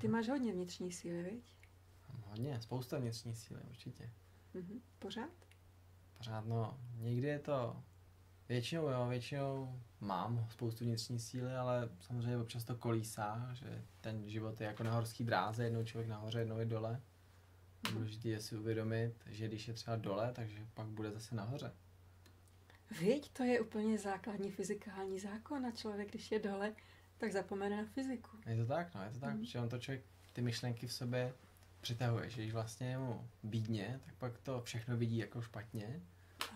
Ty máš hodně vnitřní síly, viď? Hodně, spousta vnitřní síly, určitě. Pořád? Pořád, no, někdy je to, většinou mám spoustu vnitřní síly, ale samozřejmě občas to kolísá, že ten život je jako na horský dráze, jednou člověk nahoře, jednou je dole. Důležité je si uvědomit, že když je třeba dole, takže pak bude zase nahoře. Viď, to je úplně základní fyzikální zákon a člověk, když je dole, tak zapomene na fyziku. Je to tak, protože on to člověk ty myšlenky v sobě přitahuje, že když vlastně je mu bídně, tak pak to všechno vidí jako špatně.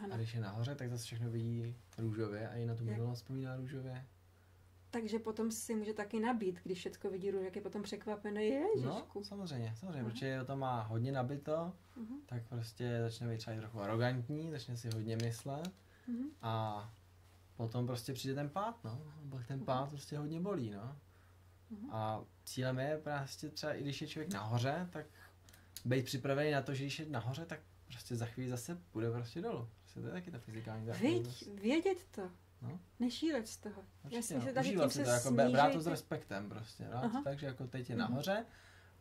Ano. A když je nahoře, tak zase všechno vidí růžově a i na tu minulost vzpomíná růžově. Takže potom si může taky nabít, když všechno vidí růž, jak je potom překvapený, ježišku. No, samozřejmě, protože to má hodně nabito, tak prostě začne být třeba trochu arrogantní, začne si hodně myslet a potom prostě přijde ten pád, no. Ten pád prostě hodně bolí, no. A cílem je prostě třeba, i když je člověk nahoře, tak být připravený na to, že když je nahoře, tak prostě za chvíli zase půjde prostě dolů. Prostě to je taky ta fyzikální zákonitost. Vědět to. No. Nešílet z toho. Jasně, no. Užívat si to, jako brát to s respektem prostě. Takže jako teď je nahoře,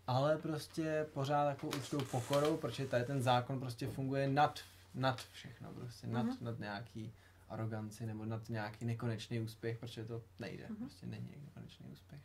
ale prostě pořád jako určitou pokorou, protože tady ten zákon prostě funguje nad všechno prostě, nad nějaký aroganci nebo nad nějaký nekonečný úspěch, protože to nejde, prostě není nekonečný úspěch.